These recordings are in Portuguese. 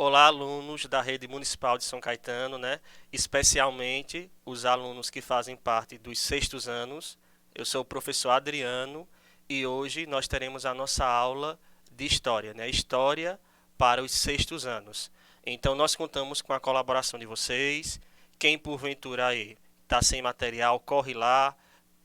Olá, alunos da Rede Municipal de São Caetano, né? Especialmente os alunos que fazem parte dos sextos anos. Eu sou o professor Adriano e hoje nós teremos a nossa aula de História, né? História para os sextos anos. Então, nós contamos com a colaboração de vocês. Quem porventura aí está sem material, corre lá,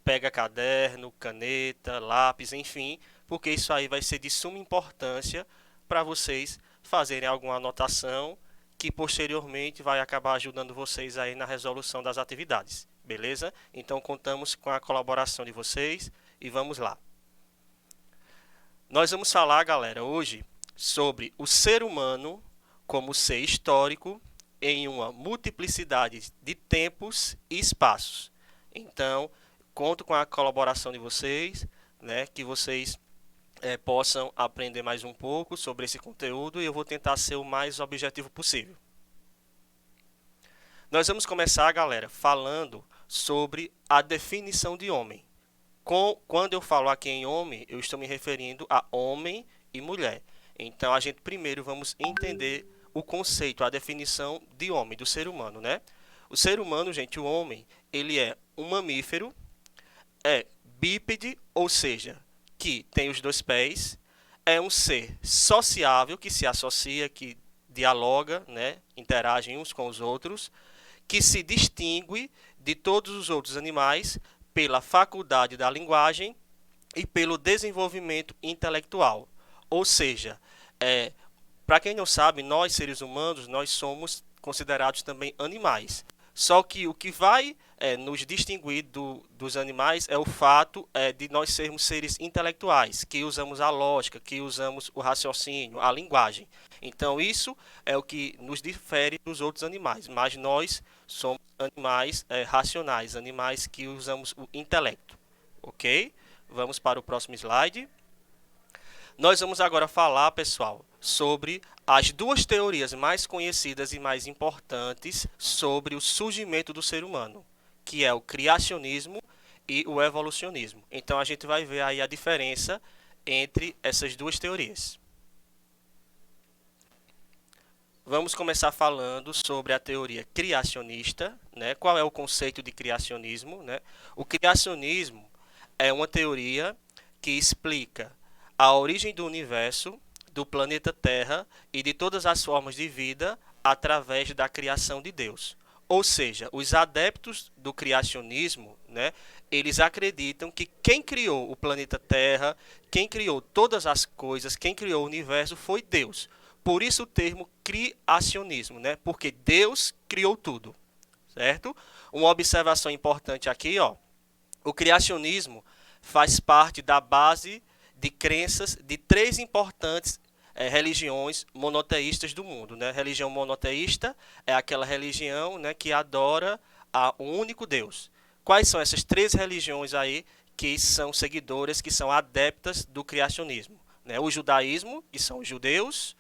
pega caderno, caneta, lápis, enfim, porque isso aí vai ser de suma importância para vocês fazerem alguma anotação que posteriormente vai acabar ajudando vocês aí na resolução das atividades, beleza? Então contamos com a colaboração de vocês e vamos lá. Nós vamos falar, galera, hoje sobre o ser humano como ser histórico em uma multiplicidade de tempos e espaços. Então, conto com a colaboração de vocês, né, que vocês possam aprender mais um pouco sobre esse conteúdo e eu vou tentar ser o mais objetivo possível. Nós vamos começar, galera, falando sobre a definição de homem. Quando eu falo aqui em homem, eu estou me referindo a homem e mulher. Então, a gente primeiro vamos entender o conceito, a definição de homem, do ser humano, né? O ser humano, gente, o homem, ele é um mamífero, é bípede, ou seja, que tem os dois pés, é um ser sociável, que se associa, que dialoga, né, interage uns com os outros, que se distingue de todos os outros animais pela faculdade da linguagem e pelo desenvolvimento intelectual. Ou seja, para quem não sabe, nós seres humanos, nós somos considerados também animais. Só que o que vai nos distinguir dos animais é o fato de nós sermos seres intelectuais, que usamos a lógica, que usamos o raciocínio, a linguagem. Então, isso é o que nos difere dos outros animais. Mas nós somos animais racionais, animais que usamos o intelecto. Ok? Vamos para o próximo slide. Nós vamos agora falar, pessoal, sobre as duas teorias mais conhecidas e mais importantes sobre o surgimento do ser humano, que é o criacionismo e o evolucionismo. Então a gente vai ver aí a diferença entre essas duas teorias. Vamos começar falando sobre a teoria criacionista, né? Qual é o conceito de criacionismo, né? O criacionismo é uma teoria que explica a origem do universo, do planeta Terra e de todas as formas de vida através da criação de Deus. Ou seja, os adeptos do criacionismo, né, eles acreditam que quem criou o planeta Terra, quem criou todas as coisas, quem criou o universo foi Deus. Por isso o termo criacionismo, né? Porque Deus criou tudo, certo? Uma observação importante aqui, ó. O criacionismo faz parte da base de crenças de três importantes religiões monoteístas do mundo, né? Religião monoteísta é aquela religião, né, que adora a um único Deus. Quais são essas três religiões aí que são seguidoras, que são adeptas do criacionismo? Né? O judaísmo, que são os judeus,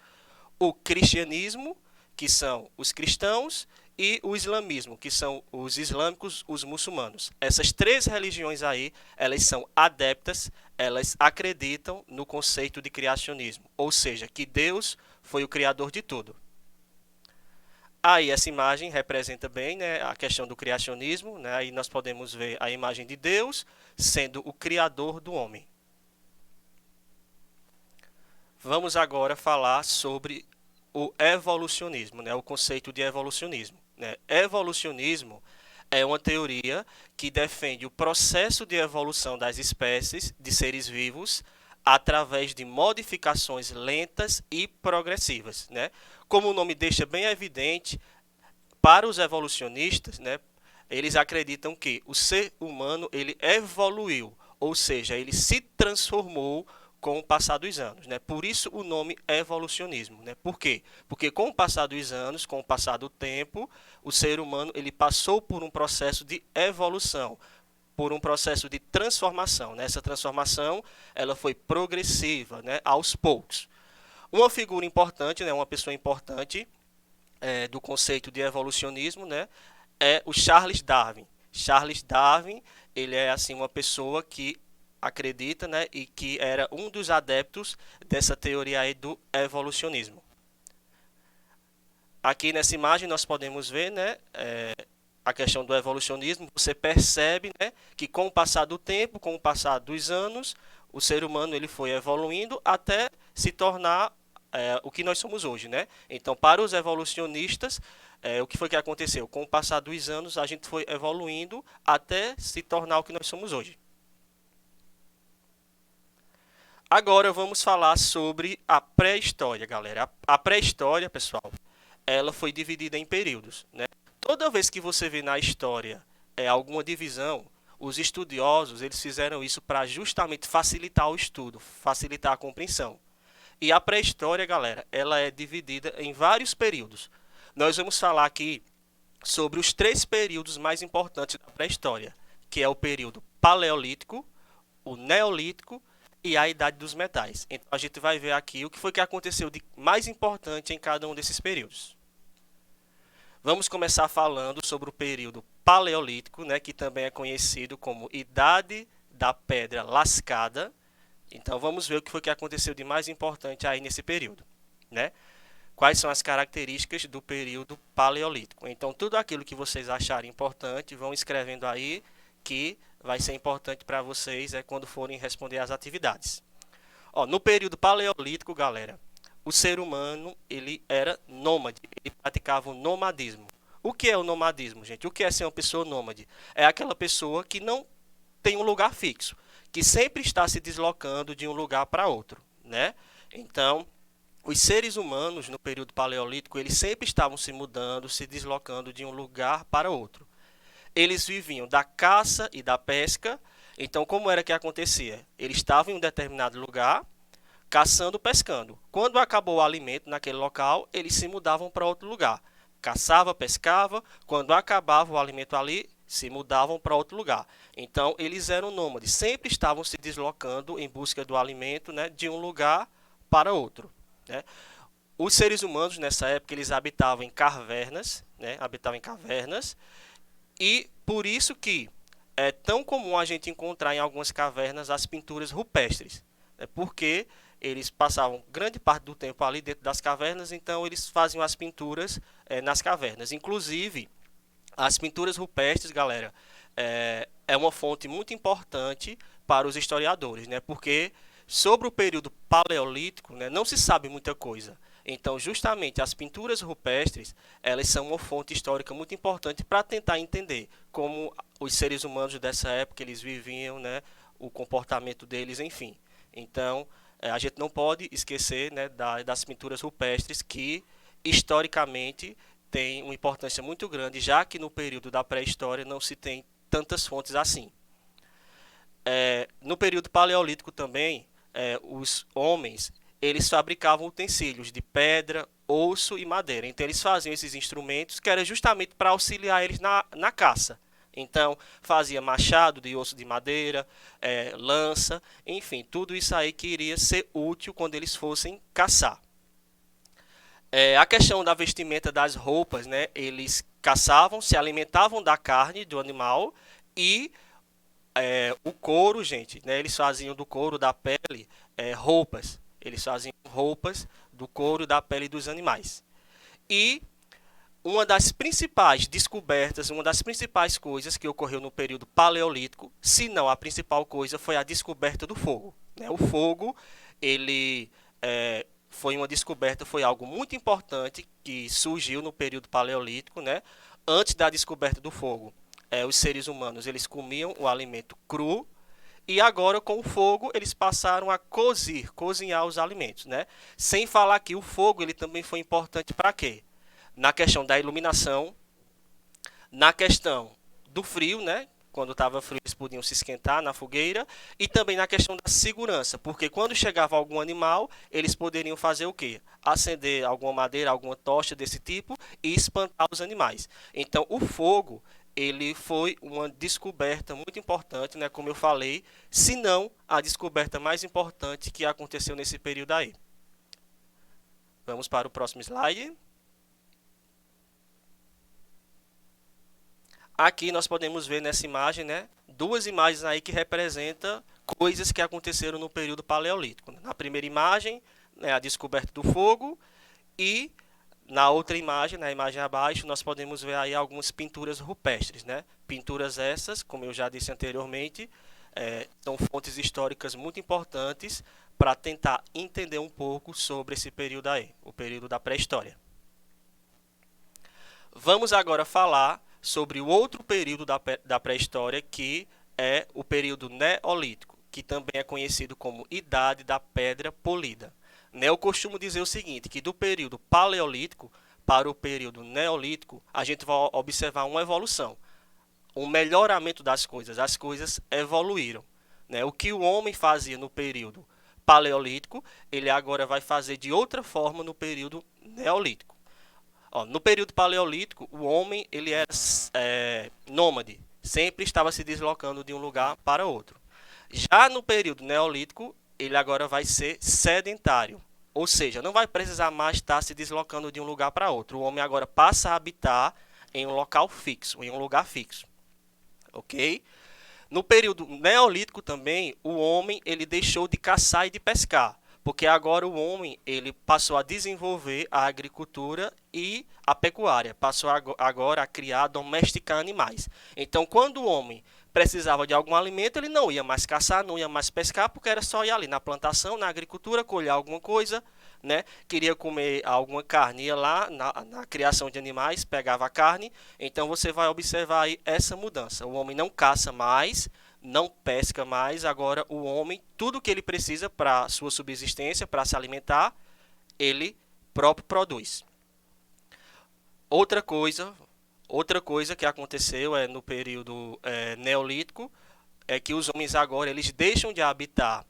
o cristianismo, que são os cristãos, e o islamismo, que são os islâmicos, os muçulmanos. Essas três religiões aí, elas são adeptas, elas acreditam no conceito de criacionismo, ou seja, que Deus foi o criador de tudo. Aí essa imagem representa bem, né, a questão do criacionismo, né? Aí nós podemos ver a imagem de Deus sendo o criador do homem. Vamos agora falar sobre o evolucionismo, né? O conceito de evolucionismo. Né? Evolucionismo é uma teoria que defende o processo de evolução das espécies de seres vivos através de modificações lentas e progressivas. Né? Como o nome deixa bem evidente, para os evolucionistas, né, eles acreditam que o ser humano ele evoluiu, ou seja, ele se transformou com o passar dos anos, né? Por isso o nome evolucionismo, né? Por quê? Porque com o passar dos anos, com o passar do tempo, o ser humano ele passou por um processo de evolução, por um processo de transformação, né? Essa transformação ela foi progressiva, né? Aos poucos. Uma figura importante, né? Uma pessoa importante do conceito de evolucionismo, né? É o Charles Darwin. Charles Darwin, ele é assim uma pessoa que acredita, né, e que era um dos adeptos dessa teoria aí do evolucionismo. Aqui nessa imagem nós podemos ver, né, a questão do evolucionismo. Você percebe, né, que com o passar do tempo, com o passar dos anos, o ser humano ele foi evoluindo até se tornar o que nós somos hoje, né? Então, para os evolucionistas, o que foi que aconteceu? Com o passar dos anos, a gente foi evoluindo até se tornar o que nós somos hoje. Agora vamos falar sobre a pré-história, galera. A pré-história, pessoal, ela foi dividida em períodos, né? Toda vez que você vê na história alguma divisão, os estudiosos eles fizeram isso para justamente facilitar o estudo, facilitar a compreensão. E a pré-história, galera, ela é dividida em vários períodos. Nós vamos falar aqui sobre os três períodos mais importantes da pré-história, que é o período paleolítico, o neolítico e a idade dos metais. Então a gente vai ver aqui o que foi que aconteceu de mais importante em cada um desses períodos. Vamos começar falando sobre o período paleolítico, né, que também é conhecido como Idade da Pedra Lascada. Então vamos ver o que foi que aconteceu de mais importante aí nesse período, né? Quais são as características do período paleolítico? Então tudo aquilo que vocês acharem importante, vão escrevendo aí que vai ser importante para vocês quando forem responder às atividades. Ó, no período paleolítico, galera, o ser humano ele era nômade, ele praticava o nomadismo. O que é o nomadismo, gente? O que é ser uma pessoa nômade? É aquela pessoa que não tem um lugar fixo, que sempre está se deslocando de um lugar para outro, né? Então, os seres humanos no período paleolítico, eles sempre estavam se mudando, se deslocando de um lugar para outro. Eles viviam da caça e da pesca. Então, como era que acontecia? Eles estavam em um determinado lugar, caçando, pescando. Quando acabou o alimento naquele local, eles se mudavam para outro lugar. Caçava, pescava. Quando acabava o alimento ali, se mudavam para outro lugar. Então, eles eram nômades. Sempre estavam se deslocando em busca do alimento, né, de um lugar para outro, né? Os seres humanos, nessa época, eles habitavam em cavernas, né? Habitavam em cavernas. E por isso que é tão comum a gente encontrar em algumas cavernas as pinturas rupestres, né? Porque eles passavam grande parte do tempo ali dentro das cavernas, então eles faziam as pinturas nas cavernas. Inclusive, as pinturas rupestres, galera, é uma fonte muito importante para os historiadores, né? Porque sobre o período paleolítico, né, não se sabe muita coisa. Então, justamente, as pinturas rupestres, elas são uma fonte histórica muito importante para tentar entender como os seres humanos dessa época eles viviam, né, o comportamento deles, enfim. Então, a gente não pode esquecer, né, das pinturas rupestres que, historicamente, têm uma importância muito grande, já que no período da pré-história não se tem tantas fontes assim. No período paleolítico também, os homens eles fabricavam utensílios de pedra, osso e madeira. Então eles faziam esses instrumentos que era justamente para auxiliar eles na caça. Então fazia machado de osso de madeira, lança, enfim, tudo isso aí que iria ser útil quando eles fossem caçar. A questão da vestimenta das roupas, né? Eles caçavam, se alimentavam da carne do animal e o couro, gente, né? Eles faziam do couro da pele roupas. Eles faziam roupas do couro da pele dos animais. E uma das principais descobertas, uma das principais coisas que ocorreu no período paleolítico, se não a principal coisa, foi a descoberta do fogo, né? O fogo, ele foi uma descoberta, foi algo muito importante que surgiu no período paleolítico, né? Antes da descoberta do fogo, os seres humanos eles comiam o alimento cru. E agora, com o fogo, eles passaram a cozinhar os alimentos, né? Sem falar que o fogo ele também foi importante para quê? Na questão da iluminação, na questão do frio, né? Quando estava frio, eles podiam se esquentar na fogueira. E também na questão da segurança, porque quando chegava algum animal, eles poderiam fazer o quê? Acender alguma madeira, alguma tocha desse tipo e espantar os animais. Então, o fogo ele foi uma descoberta muito importante, né, como eu falei, se não a descoberta mais importante que aconteceu nesse período aí. Vamos para o próximo slide. Aqui nós podemos ver nessa imagem, né, duas imagens aí que representam coisas que aconteceram no período paleolítico. Na primeira imagem, né, a descoberta do fogo e Na outra imagem, na imagem abaixo, nós podemos ver aí algumas pinturas rupestres, né? Pinturas essas, como eu já disse anteriormente, são fontes históricas muito importantes para tentar entender um pouco sobre esse período aí, o período da pré-história. Vamos agora falar sobre o outro período da pré-história, que é o período neolítico, que também é conhecido como Idade da Pedra Polida. Eu costumo dizer o seguinte, que do período paleolítico para o período neolítico, a gente vai observar uma evolução, um melhoramento das coisas. As coisas evoluíram. O que o homem fazia no período paleolítico, ele agora vai fazer de outra forma no período neolítico. No período paleolítico, o homem ele era nômade, sempre estava se deslocando de um lugar para outro. Já no período neolítico, ele agora vai ser sedentário, ou seja, não vai precisar mais estar se deslocando de um lugar para outro. O homem agora passa a habitar em um local fixo, em um lugar fixo. Ok? No período neolítico também, o homem ele deixou de caçar e de pescar, porque agora o homem ele passou a desenvolver a agricultura e a pecuária, passou agora a criar, domesticar animais. Então, quando o homem precisava de algum alimento, ele não ia mais caçar, não ia mais pescar, porque era só ir ali na plantação, na agricultura, colher alguma coisa, né? Queria comer alguma carne, ia lá na criação de animais, pegava a carne. Então você vai observar aí essa mudança. O homem não caça mais, não pesca mais. Agora o homem, tudo que ele precisa para sua subsistência, para se alimentar, ele próprio produz. Outra coisa que aconteceu no período neolítico é que os homens agora eles deixam de habitar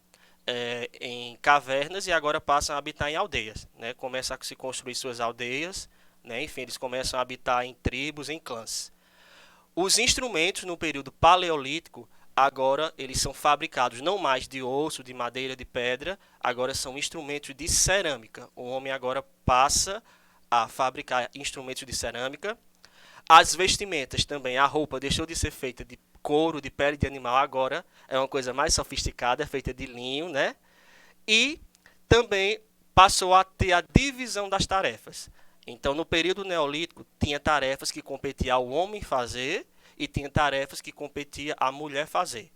em cavernas e agora passam a habitar em aldeias, né? Começam a se construir suas aldeias, né? Enfim, eles começam a habitar em tribos, em clãs. Os instrumentos no período paleolítico agora eles são fabricados não mais de osso, de madeira, de pedra, agora são instrumentos de cerâmica. O homem agora passa a fabricar instrumentos de cerâmica. As vestimentas também, a roupa deixou de ser feita de couro, de pele de animal, agora é uma coisa mais sofisticada, é feita de linho, né? E também passou a ter a divisão das tarefas. Então, no período neolítico, tinha tarefas que competia ao homem fazer e tinha tarefas que competia à mulher fazer.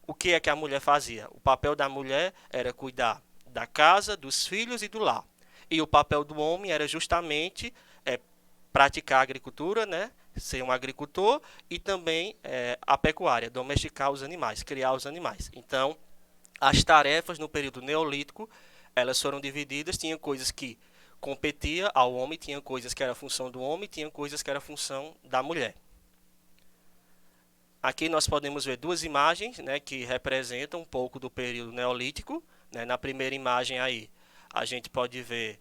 O que é que a mulher fazia? O papel da mulher era cuidar da casa, dos filhos e do lar. E o papel do homem era justamente praticar a agricultura, né? Ser um agricultor e também a pecuária, domesticar os animais, criar os animais. Então, as tarefas no período neolítico, elas foram divididas, tinha coisas que competia ao homem, tinha coisas que era função do homem, tinha coisas que era função da mulher. Aqui nós podemos ver duas imagens, né, que representam um pouco do período neolítico, né? Na primeira imagem aí, a gente pode ver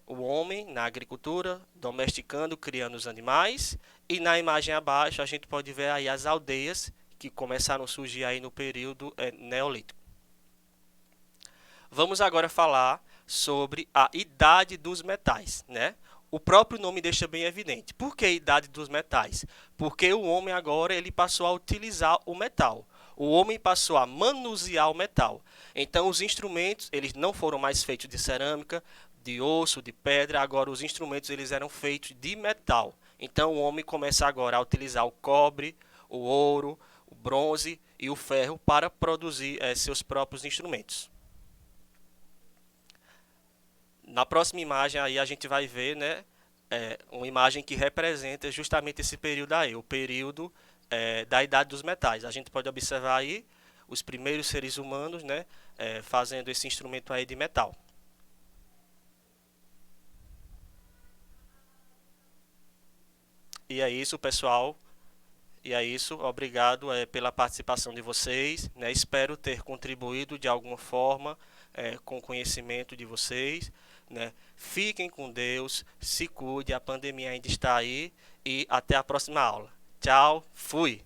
o homem na agricultura, domesticando, criando os animais. E na imagem abaixo a gente pode ver aí as aldeias que começaram a surgir aí no período neolítico. Vamos agora falar sobre a idade dos metais, né? O próprio nome deixa bem evidente. Por que a idade dos metais? Porque o homem agora ele passou a utilizar o metal. O homem passou a manusear o metal. Então os instrumentos eles não foram mais feitos de cerâmica, de osso, de pedra. Agora os instrumentos eles eram feitos de metal. Então o homem começa agora a utilizar o cobre, o ouro, o bronze e o ferro para produzir seus próprios instrumentos. Na próxima imagem aí a gente vai ver, né, uma imagem que representa justamente esse período aí, o período da Idade dos Metais. A gente pode observar aí os primeiros seres humanos, né, fazendo esse instrumento aí de metal. E é isso, pessoal. E é isso. Obrigado pela participação de vocês, né? Espero ter contribuído de alguma forma com o conhecimento de vocês, né? Fiquem com Deus, se cuide, a pandemia ainda está aí e até a próxima aula. Tchau, fui!